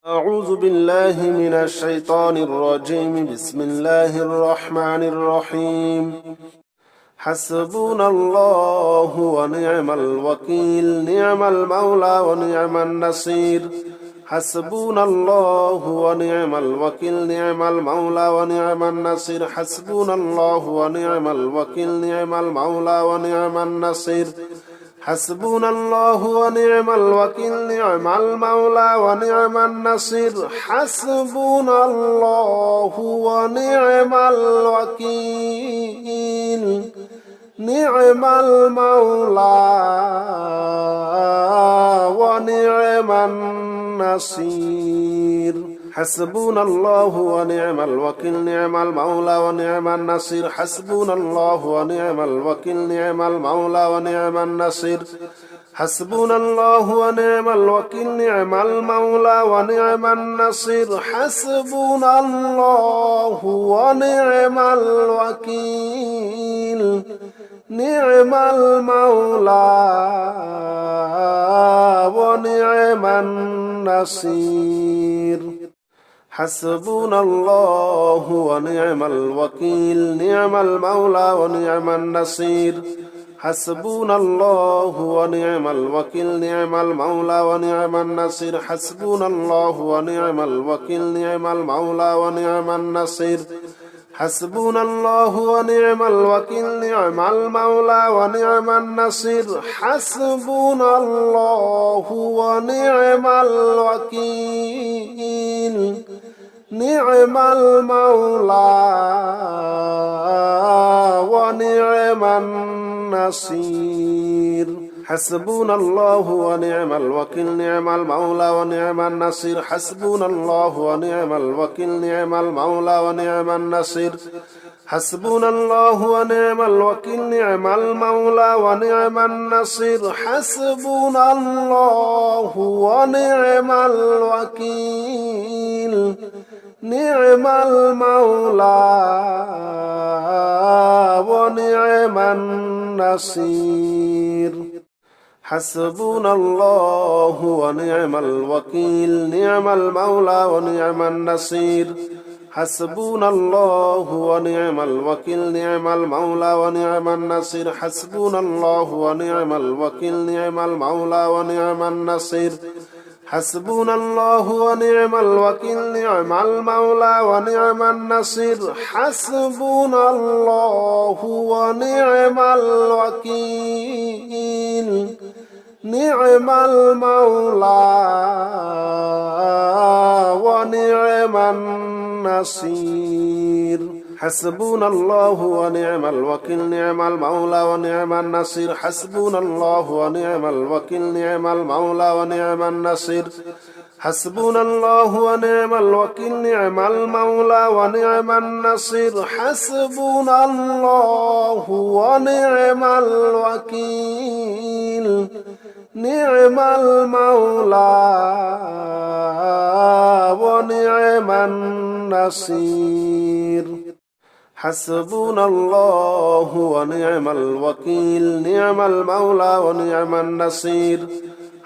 أعوذ بالله من الشيطان الرجيم بسم الله الرحمن الرحيم حسبنا الله ونعم الوكيل نعم المولى ونعم النصير حسبنا الله ونعم الوكيل نعم المولى ونعم النصير حسبنا الله ونعم الوكيل نعم المولى ونعم النصير حسبنا الله ونعم الوكيل نعم المولى ونعم النصير حسبنا الله ونعم الوكيل نعم المولى ونعم النصير حسبنا الله ونعم الوكيل نعم المولى ونعم النصير حسبنا الله ونعم الوكيل نعم المولى ونعم النصير حسبنا الله ونعم الوكيل نعم المولى ونعم النصير حسبنا الله ونعم الوكيل نعم المولى ونعم النصير حسبنا الله ونعم الوكيل نعم المولى ونعم النصير حسبنا الله ونعم الوكيل نعم المولى ونعم النصير حسبنا الله ونعم الوكيل نعم المولى ونعم النصير حسبنا الله ونعم الوكيل نعم المولى ونعم النصير حسبنا الله ونعم الوكيل نعم المولى ونعم النصير حسبنا الله ونعم الوكيل نعم المولى ونعم النصير حسبنا الله ونعم الوكيل نعم المولى ونعم النصير حسبنا الله ونعم الوكيل نعم المولى ونعم النصير حسبنا الله ونعم الوكيل نعم المولى ونعم النصير حسبنا الله ونعم الوكيل نعم المولى ونعم النصير حسبنا الله ونعم الوكيل نعم المولى ونعم النصير حسبنا الله ونعم الوكيل نعم المولى ونعم النصير حسبنا الله ونعم الوكيل نعم المولى ونعم النصير حسبنا الله ونعم الوكيل نعم المولى ونعم النصير حسبنا الله ونعم الوكيل نعم المولى ونعم النصير حسبنا الله ونعم الوكيل نعم المولى ونعم النصير حسبنا الله ونعم الوكيل نعم المولى ونعم النصير حسبنا الله ونعم الوكيل نعم المولى ونعم النصير حسبنا الله ونعم الوكيل نعم المولى ونعم النصير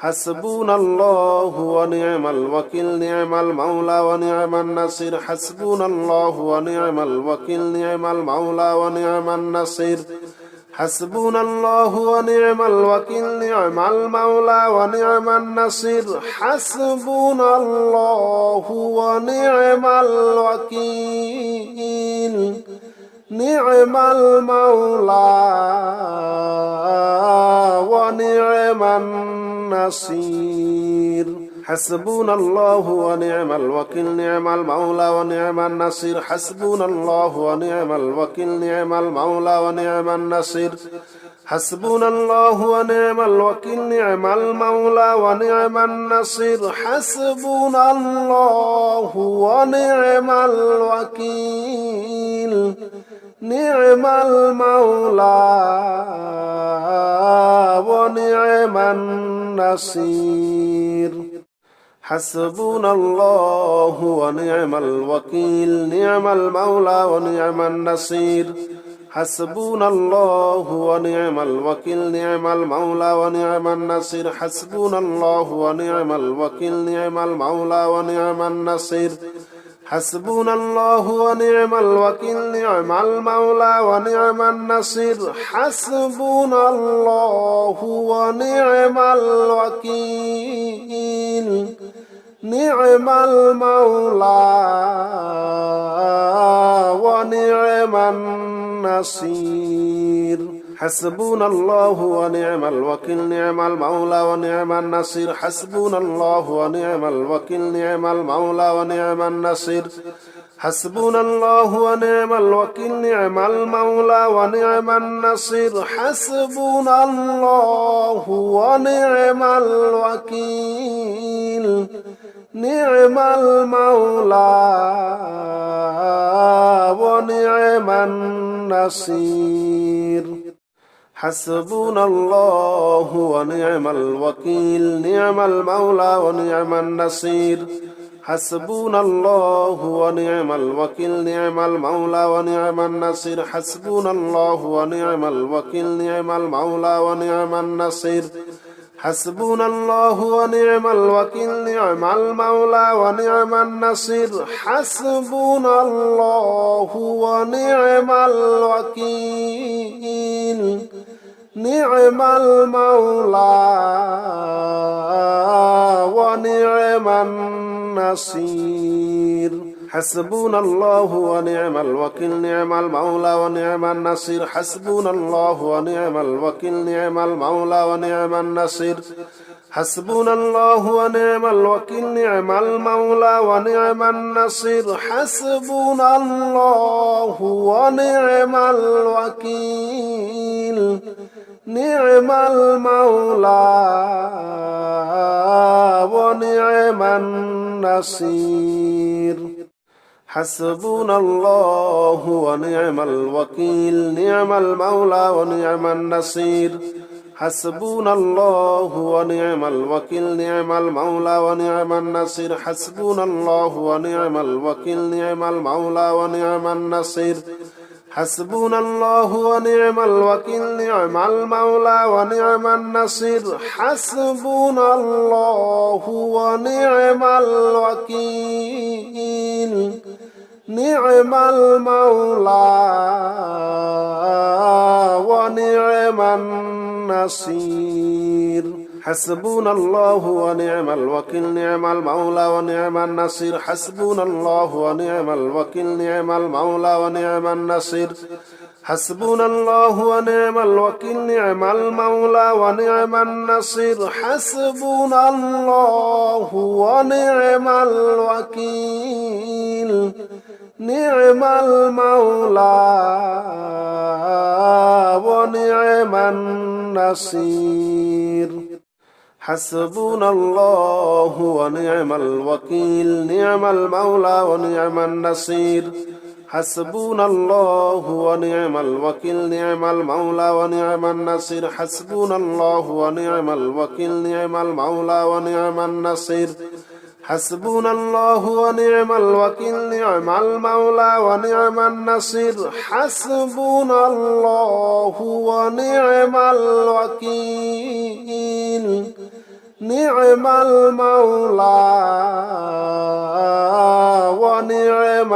حسبنا الله ونعم الوكيل نعم المولى ونعم النصير حسبنا الله ونعم الوكيل نعم المولى ونعم النصير حسبنا الله ونعم الوكيل نعم المولى ونعم النصير حسبنا الله ونعم الوكيل نعم المولى ونعم النصير حسبنا الله ونعم الوكيل نعم المولى ونعم النصير حسبنا الله ونعم الوكيل نعم المولى ونعم النصير حسبنا الله ونعم الوكيل نعم المولى ونعم النصير حسبنا الله ونعم الوكيل نعم المولى ونعم النصير حسبنا الله ونعم الوكيل نعم المولى ونعم النصير حسبنا الله ونعم الوكيل نعم المولى ونعم النصير حسبنا الله ونعم الوكيل نعم المولى ونعم النصير حسبنا الله ونعم الوكيل نعم المولى ونعم النصير حسبنا الله ونعم الوكيل نعم المولى ونعم النصير حسبنا الله ونعم الوكيل نعم المولى ونعم النصير حسبنا الله ونعم الوكيل نعم المولى ونعم النصير حسبنا الله ونعم الوكيل نعم المولى ونعم النصير حسبنا الله ونعم الوكيل نعم المولى ونعم النصير حسبنا الله ونعم الوكيل نعم المولى ونعم النصير حسبنا الله ونعم الوكيل نعم المولى ونعم النصير حسبنا الله ونعم الوكيل نعم المولى ونعم النصير حسبنا الله ونعم الوكيل نعم المولى ونعم النصير حسبنا الله ونعم الوكيل نعم المولى ونعم النصير حسبنا الله ونعم الوكيل نعم المولى ونعم النصير حسبنا الله ونعم الوكيل نعم المولى ونعم النصير حسبنا الله ونعم الوكيل نعم المولى ونعم النصير حسبنا الله ونعم الوكيل نعم المولى ونعم النصير حسبنا الله ونعم الوكيل نعم المولى ونعم النصير حسبنا الله ونعم الوكيل نعم المولى ونعم النصير حسبنا الله ونعم الوكيل نعم المولى ونعم النصير حسبنا الله ونعم الوكيل نعم المولى ونعم النصير حسبنا الله ونعم الوكيل نعم المولى ونعم النصير حسبنا الله ونعم الوكيل نعم المولى ونعم النصير حسبنا الله ونعم الوكيل نعم المولى ونعم النصير حسبنا الله ونعم الوكيل نعم المولى ونعم النصير حسبنا الله ونعم الوكيل نعم المولى ونعم النصير حسبنا الله ونعم الوكيل نعم المولى ونعم النصير حسبنا الله ونعم الوكيل نعم المولى ونعم النصير حسبنا الله ونعم الوكيل نعم المولى ونعم النصير حسبنا الله ونعم الوكيل نعم المولى ونعم النصير حسبنا الله ونعم الوكيل نعم المولى ونعم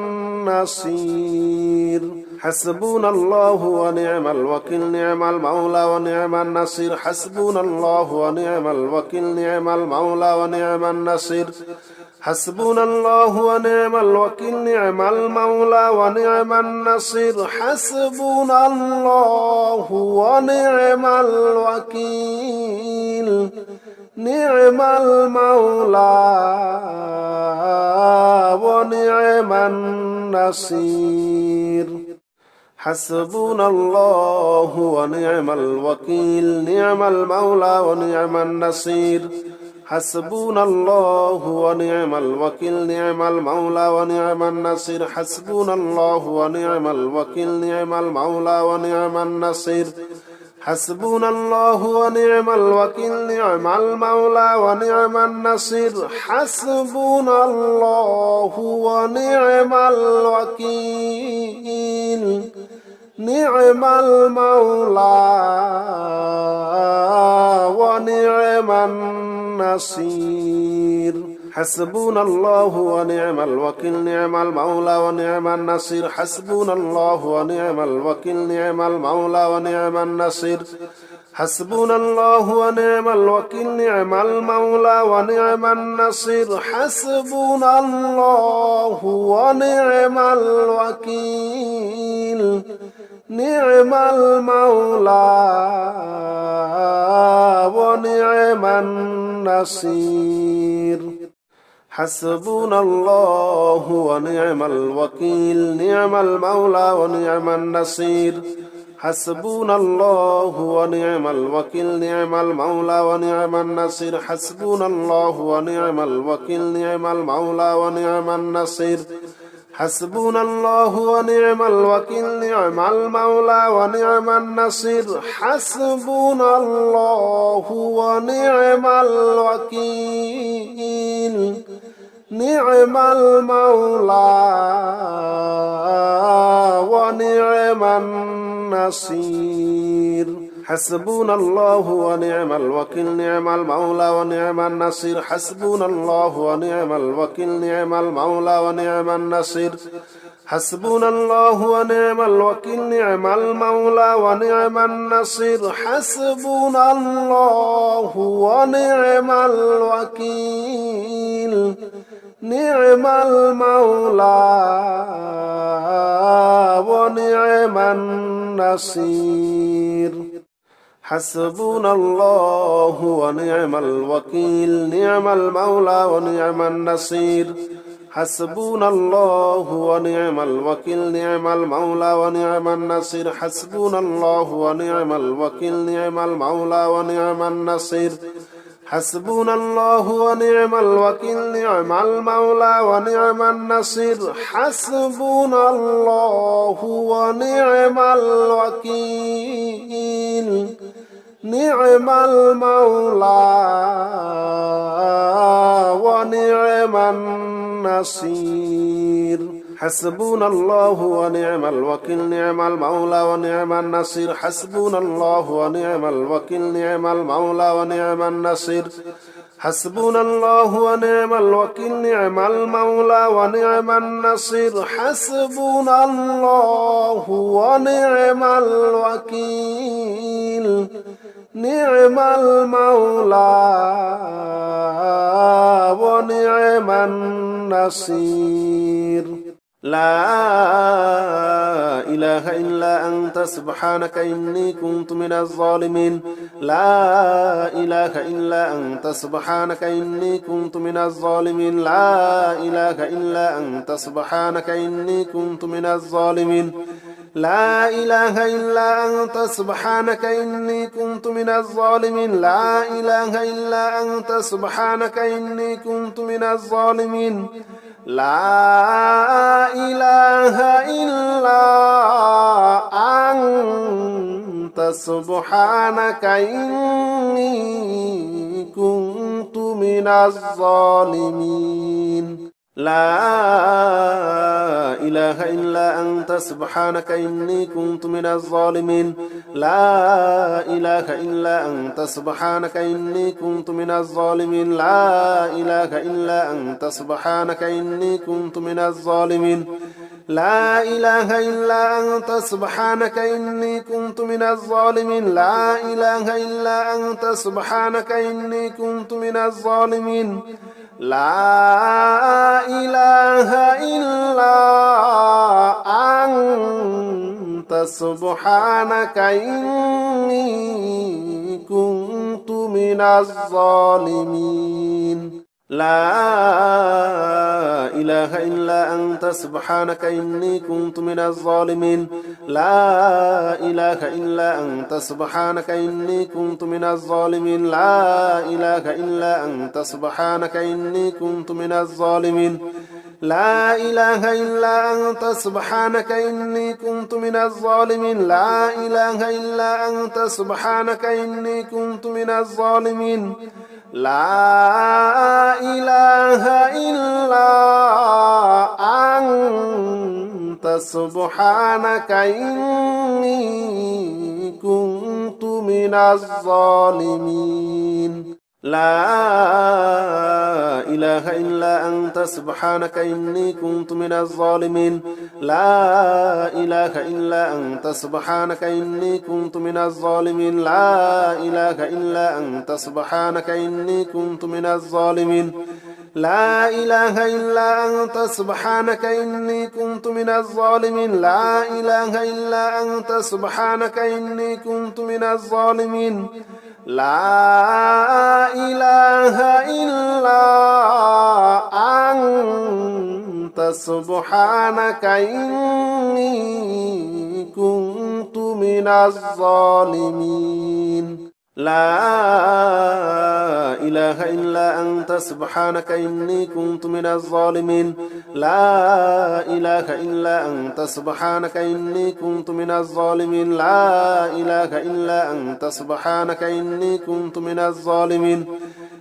النصير حسبنا الله ونعم الوكيل نعم المولى ونعم النصير حسبنا الله ونعم الوكيل نعم المولى ونعم النصير حسبنا الله ونعم الوكيل نعم المولى ونعم النصير حسبنا الله ونعم الوكيل نعم المولى ونعم النصير حسبنا الله ونعم الوكيل نعم المولى ونعم النصير حسبنا الله ونعم الوكيل نعم المولى ونعم النصير حسبنا الله ونعم الوكيل نعم المولى ونعم النصير حسبنا الله ونعم الوكيل نعم المولى ونعم النصير حسبنا الله ونعم الوكيل نعم المولى ونعم النصير حسبنا الله ونعم الوكيل نعم المولى ونعم النصير حسبنا الله ونعم الوكيل نعم المولى ونعم النصير حسبنا الله ونعم الوكيل نعم المولى ونعم النصير حسبنا الله ونعم الوكيل نعم المولى ونعم النصير حسبنا الله ونعم الوكيل نعم المولى ونعم النصير حسبنا الله ونعم الوكيل نعم المولى ونعم النصير حسبنا الله ونعم الوكيل نعم المولى ونعم النصير حسبنا الله ونعم الوكيل نعم المولى ونعم النصير حسبنا الله ونعم الوكيل نعم المولى ونعم النصير حسبنا الله ونعم الوكيل نعم المولى ونعم النصير حسبنا الله ونعم الوكيل نعم المولى ونعم النصير حسبنا الله ونعم الوكيل نعم المولى ونعم النصير حسبنا الله ونعم الوكيل نعم المولى ونعم النصير حسبنا الله ونعم الوكيل نعم المولى ونعم النصير حسبنا الله ونعم الوكيل نعم المولى ونعم النصير حسبنا الله ونعم الوكيل نعم المولى ونعم النصير حسبنا الله ونعم الوكيل نعم المولى ونعم النصير حسبنا الله ونعم الوكيل نعم المولى ونعم النصير حسبنا الله ونعم الوكيل نعم المولى ونعم النصير حسبنا الله ونعم الوكيل نعم المولى ونعم النصير حسبنا الله ونعم الوكيل نعم المولى ونعم النصير حسبنا الله ونعم الوكيل نعم المولى ونعم النصير لا إله إلا أنت سبحانك إني كنت من الظالمين لا إله إلا أنت سبحانك إني كنت من الظالمين لا إله إلا أنت سبحانك إني كنت من الظالمين لا إله إلا أنت سبحانك إني كنت من الظالمين لا إله إلا أنت سبحانك إني كنت من الظالمين لا إله إلا أنت سبحانك إني كنت من الظالمين لا إله إلا أنت سبحانك إني كنت من الظالمين لا إله إلا أنت سبحانك إني كنت من الظالمين لا إله إلا أنت سبحانك إني كنت من الظالمين لا إله إلا أنت سبحانك إني كنت من الظالمين لا إله إلا أنت سبحانك إني كنت من الظالمين لا إله إلا أنت سبحانك إني كنت من الظالمين لا إله إلا أنت سبحانك إني كنت من الظالمين لا إله إلا أنت سبحانك إني كنت من الظالمين لا إله إلا أنت سبحانك إني كنت من الظالمين لا إله إلا أنت سبحانك إني كنت من الظالمين لا إله إلا أنت سبحانك إني كنت من الظالمين لا إله إلا أنت سبحانك إني كنت من الظالمين لا إله إلا أنت سبحانك إني كنت من الظالمين لا إله إلا أنت سبحانك إني كنت من الظالمين لا إله إلا أنت سبحانك إني كنت من الظالمين لا إله إلا أنت سبحانك إني كنت من الظالمين لا إله إلا أنت سبحانك إني كنت من الظالمين لا إله إلا أنت سبحانك إني كنت من الظالمين لا إله إلا أنت سبحانك إني كنت من الظالمين لا إله إلا أنت سبحانك إني كنت من الظالمين لا إله إلا أنت سبحانك إني كنت من الظالمين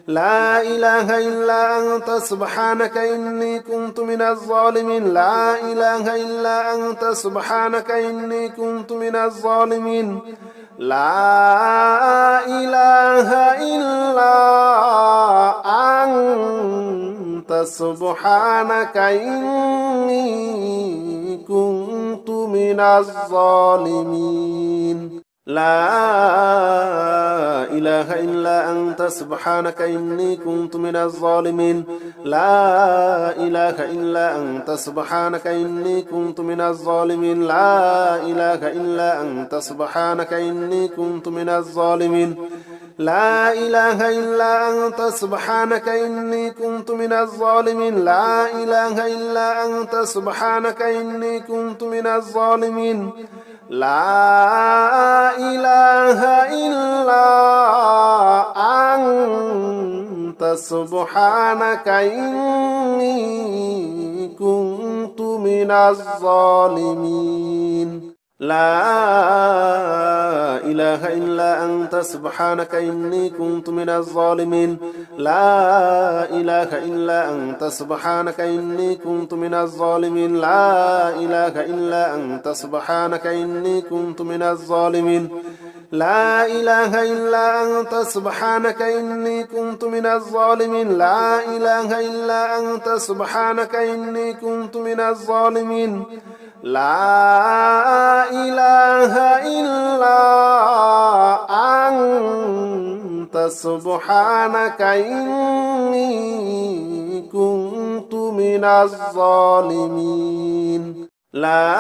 لا إله إلا أنت سبحانك إني كنت من الظالمين لا إله إلا أنت سبحانك إني كنت من الظالمين لا إله إلا أنت سبحانك إني كنت من الظالمين لا إله إلا أنت سبحانك إني كنت من الظالمين لا إله إلا أنت سبحانك إني كنت من الظالمين لا إله إلا أنت سبحانك إني كنت من الظالمين لا إله إلا أنت سبحانك إني كنت من الظالمين لا إله إلا أنت سبحانك إني كنت من الظالمين لا إله إلا أنت سبحانك إني كنت من الظالمين لا إله إلا أنت سبحانك إني كنت من الظالمين لا إله إلا أنت سبحانك إني كنت من الظالمين لا إله إلا أنت سبحانك إني كنت من الظالمين لا إله إلا أنت سبحانك إني كنت من الظالمين لا إله إلا أنت سبحانك إني كنت من الظالمين لا إله إلا أنت سبحانك إني كنت من الظالمين لا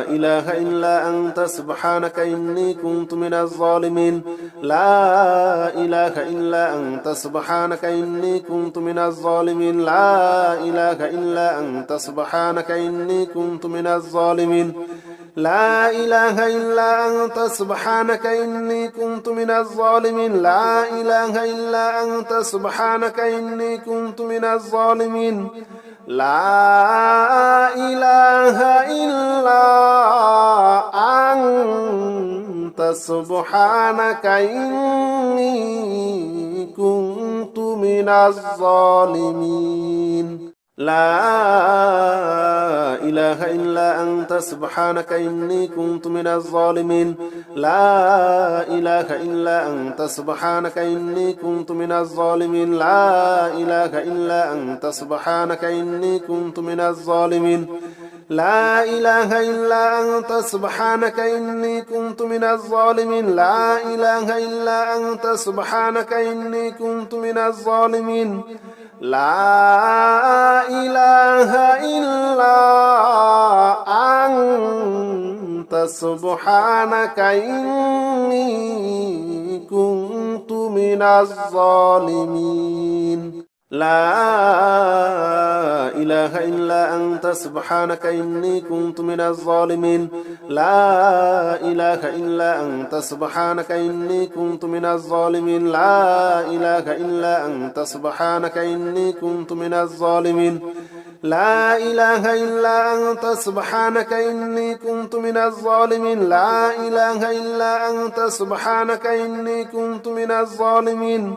إله إلا أنت سبحانك إني كنت من الظالمين لا إله إلا أنت سبحانك إني كنت من الظالمين لا إله إلا أنت سبحانك إني كنت من الظالمين لا إله إلا أنت سبحانك إني كنت من الظالمين لا إله إلا أنت سبحانك إني كنت من الظالمين لا إله إلا أنت سبحانك إني كنت من الظالمين لا إله إلا أنت سبحانك إني كنت من الظالمين لا إله إلا أنت سبحانك إني كنت من الظالمين لا إله إلا أنت سبحانك إني كنت من الظالمين لا إله إلا أنت سبحانك إني كنت من الظالمين لا إله إلا أنت سبحانك إني كنت من الظالمين لا إله إلا أنت سبحانك إني كنت من الظالمين لا إله إلا أنت سبحانك إني كنت من الظالمين لا إله إلا أنت سبحانك إني كنت من الظالمين لا إله إلا أنت سبحانك إني كنت من الظالمين لا إله إلا أنت سبحانك إني كنت من الظالمين لا إله إلا أنت سبحانك إني كنت من الظالمين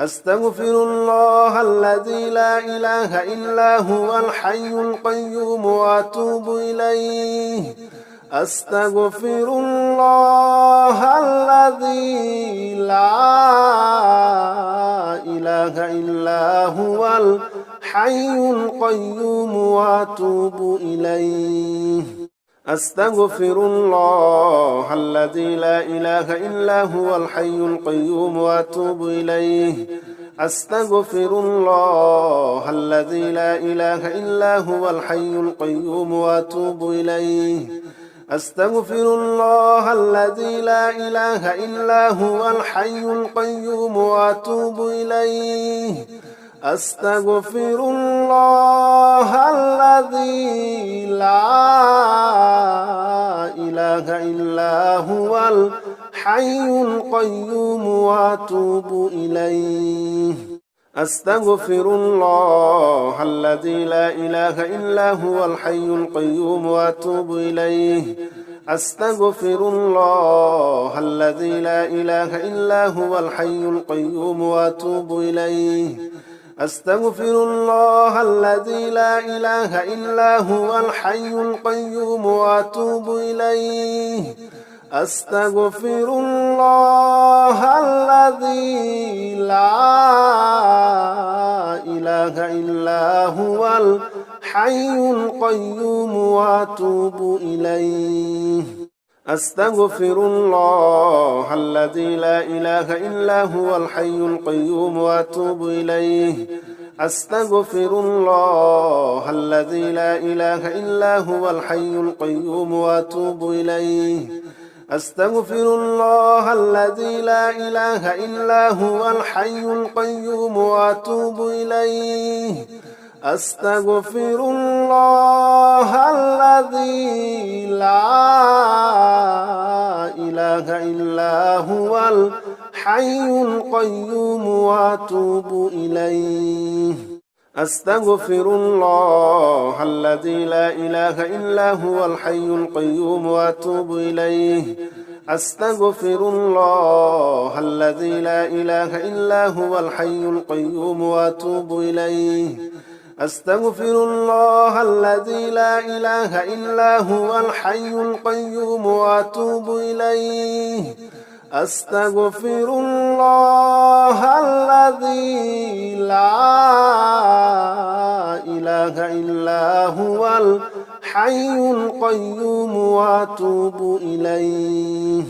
أستغفر الله الذي لا إله إلا هو الحي القيوم وأتوب إليه أستغفر الله الذي لا إله إلا هو الحي القيوم وأتوب إليه أستغفر الله الذي لا إله إلا هو الحي القيوم وأتوب إليه أستغفر الله الذي لا إله إلا هو الحي القيوم وأتوب إليه أستغفر الله الذي لا إله إلا هو الحي القيوم وأتوب إليه أستغفر الله الذي لا إله إلا هو الحي القيوم وأتوب إليه أستغفر الله الذي لا إله إلا هو الحي القيوم وأتوب إليه أستغفر الله الذي لا إله إلا هو الحي القيوم وأتوب إليه أستغفر الله الذي لا إله إلا هو الحي القيوم وأتوب إليه أستغفر الله الذي لا إله إلا هو الحي القيوم وأتوب إليه أستغفر الله الذي لا إله إلا هو الحي القيوم وأتوب إليه أستغفر الله الذي لا إله إلا هو الحي القيوم وأتوب إليه أستغفر الله الذي لا إله إلا هو الحي القيوم وأتوب إليه أستغفر الله الذي لا إله إلا هو الحي القيوم وأتوب إليه أستغفر الله الذي لا إله إلا هو الحي القيوم وأتوب إليه أستغفر الله الذي لا إله إلا هو الحي القيوم وأتوب إليه أستغفر الله الذي لا إله إلا هو الحي القيوم وأتوب إليه أستغفر الله الذي لا إله إلا هو الحي القيوم وأتوب إليه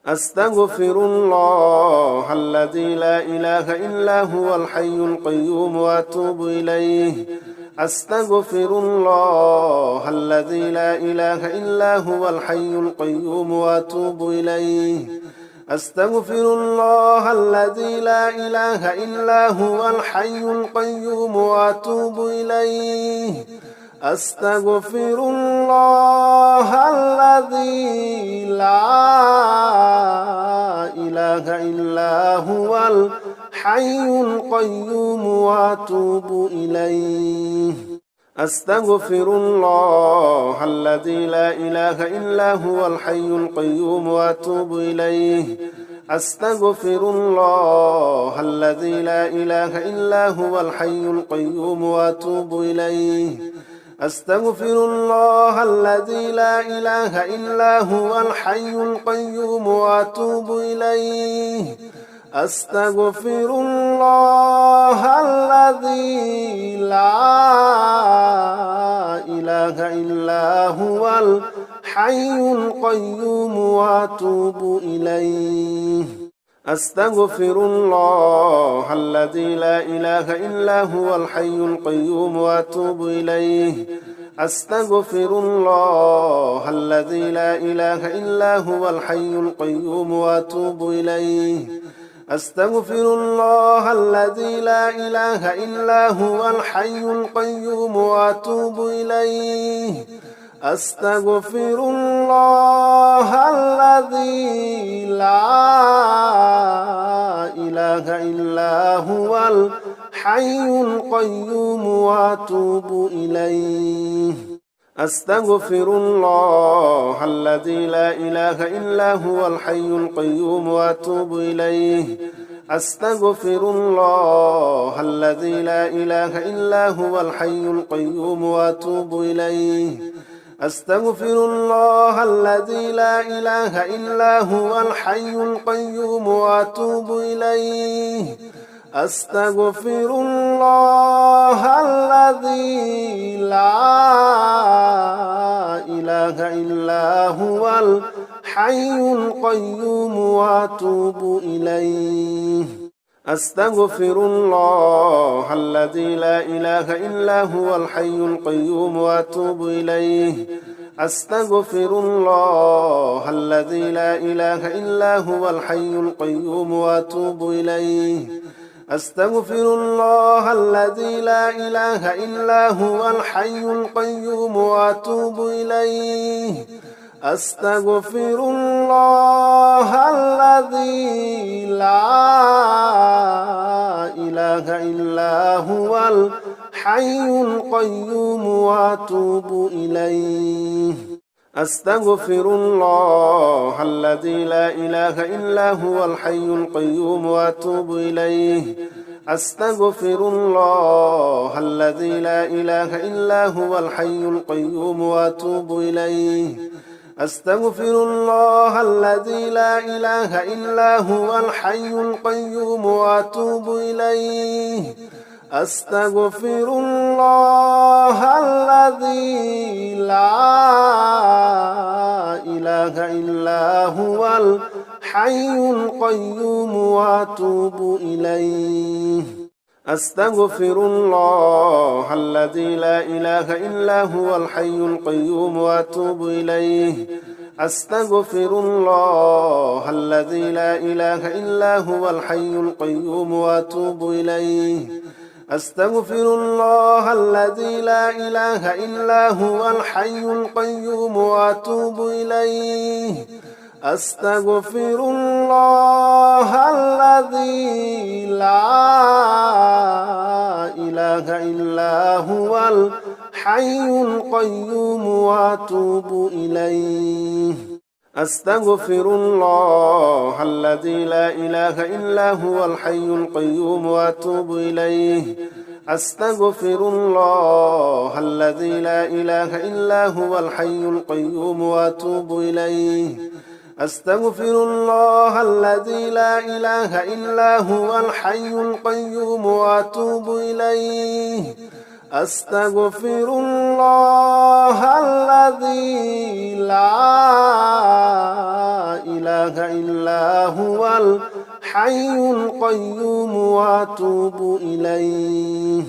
أستغفر الله الذي لا إله إلا هو الحي القيوم وأتوب إليه أستغفر الله الذي لا إله إلا هو الحي القيوم وأتوب إليه أستغفر الله الذي لا إله إلا هو الحي القيوم وأتوب إليه أستغفر الله الذي لا إله إلا هو الحي القيوم وأتوب إليه أستغفر الله الذي لا إله إلا هو الحي القيوم وأتوب إليه أستغفر الله الذي لا إله إلا هو الحي القيوم وأتوب إليه أستغفر الله الذي لا إله إلا هو الحي القيوم وأتوب إليه أستغفر الله الذي لا إله إلا هو الحي القيوم وأتوب إليه أستغفر الله الذي لا إله إلا هو الحي القيوم وأتوب إليه أستغفر الله الذي لا إله إلا هو الحي القيوم وأتوب إليه أستغفر الله الذي لا إله إلا هو الحي القيوم وأتوب إليه أستغفر الله الذي لا إله إلا هو الحي القيوم وأتوب إليه أستغفر الله الذي لا إله إلا هو الحي القيوم وأتوب إليه أستغفر الله الذي لا إله إلا هو الحي القيوم وأتوب إليه أستغفر الله الذي لا إله إلا هو الحي القيوم وأتوب إليه أستغفر الله الذي لا إله إلا هو الحي القيوم وأتوب إليه أستغفر الله الذي لا إله إلا هو الحي القيوم وأتوب إليه أستغفر الله الذي لا إله إلا هو الحي القيوم وأتوب إليه أستغفر الله الذي لا إله إلا هو الحي القيوم وأتوب إليه أستغفر الله الذي لا إله إلا هو الحي القيوم وأتوب إليه أستغفر الله الذي لا إله إلا هو الحي القيوم وأتوب إليه أستغفر الله الذي لا إله إلا هو الحي القيوم وأتوب إليه أستغفر الله الذي لا إله إلا هو الحي القيوم وأتوب إليه أستغفر الله الذي لا إله إلا هو الحي القيوم وأتوب إليه أستغفر الله الذي لا إله إلا هو الحي القيوم وأتوب إليه أستغفر الله الذي لا إله إلا هو الحي القيوم وأتوب إليه أستغفر الله الذي لا إله إلا هو الحي القيوم وأتوب إليه أستغفر الله الذي لا إله إلا هو الحي القيوم وأتوب إليه أستغفر الله الذي لا إله إلا هو الحي القيوم وأتوب إليه أستغفر الله الذي لا إله إلا هو الحي القيوم وأتوب إليه أستغفر الله الذي لا إله إلا هو الحي القيوم وأتوب إليه أستغفر الله الذي لا إله إلا هو الحي القيوم وأتوب إليه